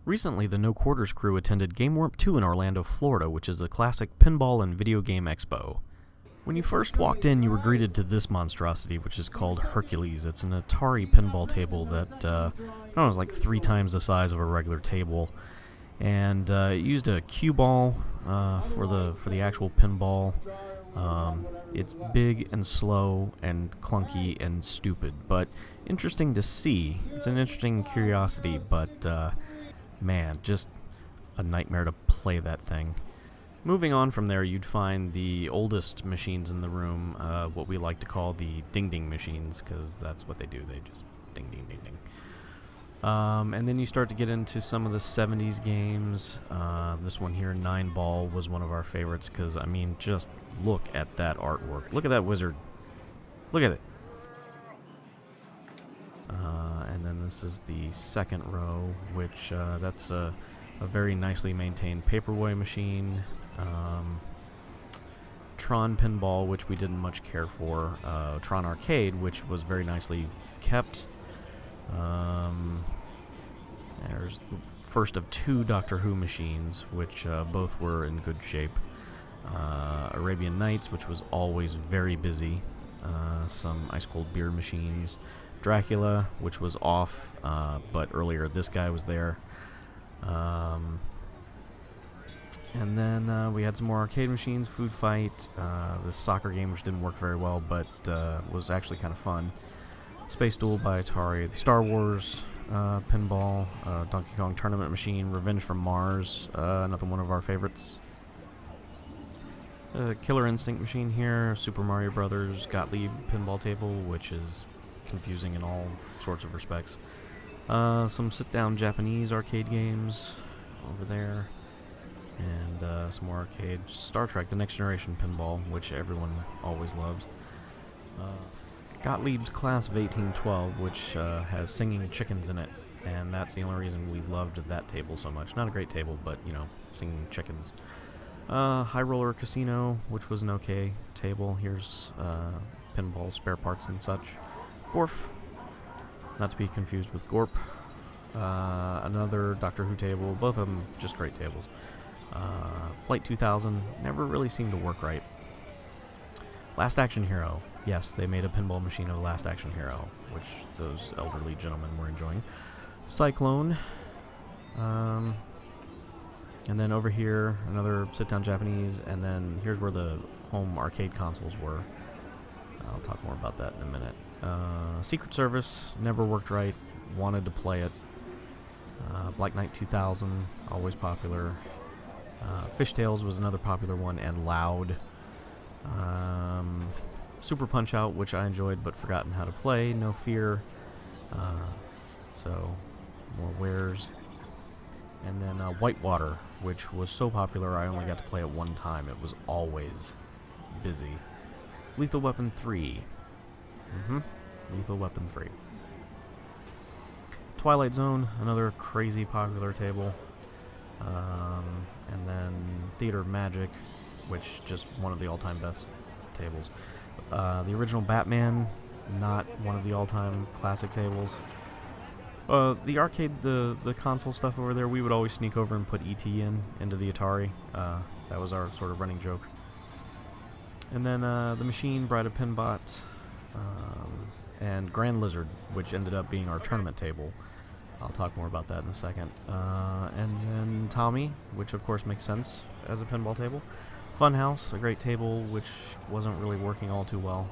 Recently, the No Quarters crew attended Game Warp 2 in Orlando, Florida, which is a classic pinball and video game expo. When you first walked in, you were greeted to this monstrosity, which is called Hercules. It's an Atari pinball table that, I don't know, is like 3 times the size of a regular table. And it used a cue ball for the actual pinball. It's big and slow and clunky and stupid, but interesting to see. It's an interesting curiosity, but man, just a nightmare to play that thing. Moving on from there, you'd find the oldest machines in the room, what we like to call the ding-ding machines, because that's what they do. They just ding-ding-ding-ding. And then you start to get into some of the 70s games. This one here, 9-Ball, was one of our favorites, because, I mean, just look at that artwork. Look at that wizard. Look at it. And then this is the second row, which that's a very nicely maintained paperweight machine. Tron Pinball, which we didn't much care for. Tron Arcade, which was very nicely kept. There's the first of 2 Doctor Who machines, which both were in good shape. Arabian Nights, which was always very busy. Some ice cold beer machines. Dracula, which was off, but earlier this guy was there. And then we had some more arcade machines, Food Fight, this soccer game which didn't work very well, but was actually kind of fun. Space Duel by Atari, the Star Wars pinball, Donkey Kong Tournament Machine, Revenge from Mars, another one of our favorites. Killer Instinct machine here, Super Mario Brothers, Gottlieb pinball table, which is confusing in all sorts of respects. Some sit-down Japanese arcade games over there. And some more arcade. Star Trek, the Next Generation pinball, which everyone always loves. Gottlieb's Class of 1812, which has singing chickens in it. And that's the only reason we loved that table so much. Not a great table, but, you know, singing chickens. High Roller Casino, which was an okay table. Here's pinball, spare parts and such. Gorf, not to be confused with Gorp. Another Doctor Who table, both of them just great tables. Flight 2000 never really seemed to work right. Last Action Hero, yes, they made a pinball machine of Last Action Hero, which those elderly gentlemen were enjoying. Cyclone, and then over here another sit-down Japanese, and then here's where the home arcade consoles were. I'll talk more about that in a minute. Secret Service, never worked right, wanted to play it. Black Knight 2000, always popular. Fishtails was another popular one, and Loud. Super Punch-Out, which I enjoyed but forgotten how to play. No Fear. So, more wares. And then Whitewater, which was so popular I only got to play it one time. It was always busy. Lethal Weapon 3. Lethal Weapon 3. Twilight Zone, another crazy popular table. And then Theater of Magic, which just one of the all-time best tables. The original Batman, not one of the all-time classic tables. The arcade, the console stuff over there, we would always sneak over and put E.T. into the Atari. That was our sort of running joke. And then the Machine, Bride of Pinbot, and Grand Lizard, which ended up being our tournament table. I'll talk more about that in a second. And then Tommy, which of course makes sense as a pinball table. Funhouse, a great table, which wasn't really working all too well.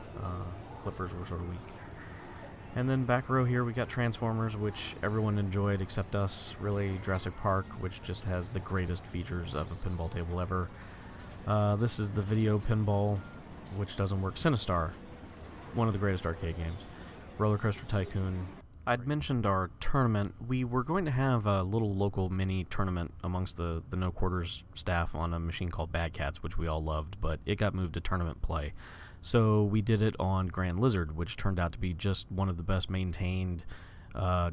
Flippers were sort of weak. And then back row here we got Transformers, which everyone enjoyed except us. Really, Jurassic Park, which just has the greatest features of a pinball table ever. This is the video pinball, which doesn't work. Sinistar, one of the greatest arcade games. Roller Coaster Tycoon. I'd mentioned our tournament. We were going to have a little local mini tournament amongst the No Quarters staff on a machine called Bad Cats, which we all loved, but it got moved to tournament play. So we did it on Grand Lizard, which turned out to be just one of the best maintained,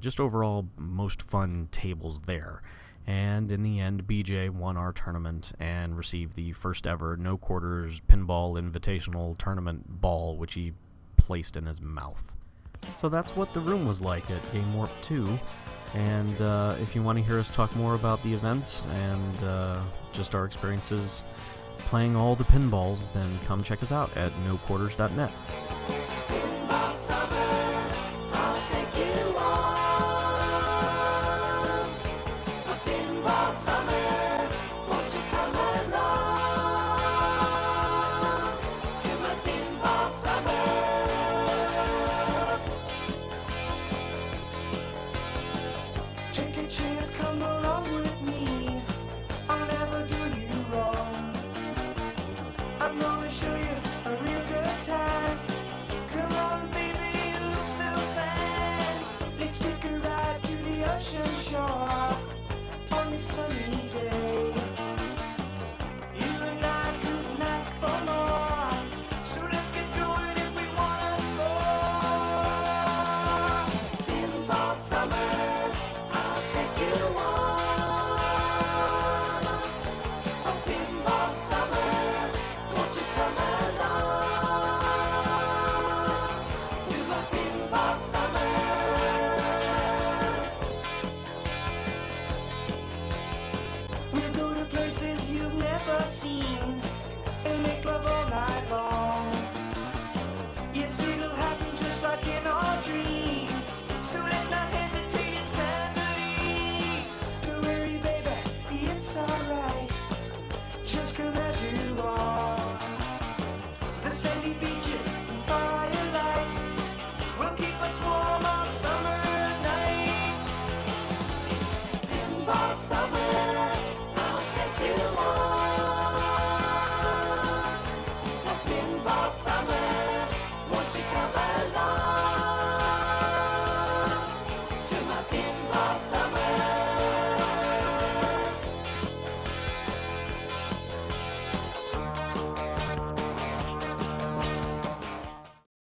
just overall most fun tables there. And in the end, BJ won our tournament and received the first ever No Quarters Pinball Invitational Tournament ball, which he placed in his mouth. So that's what the room was like at Game Warp 2. And if you want to hear us talk more about the events and just our experiences playing all the pinballs, then come check us out at noquarters.net. Take a chance, come along with me. I'll never do you wrong. I'm gonna show you a real good time. Come on, baby, you look so fine. Let's take a ride to the ocean shore on this sunny day. You and I couldn't ask for more, so let's get going if we wanna score. Pinball summer. We'll go to places you've never seen.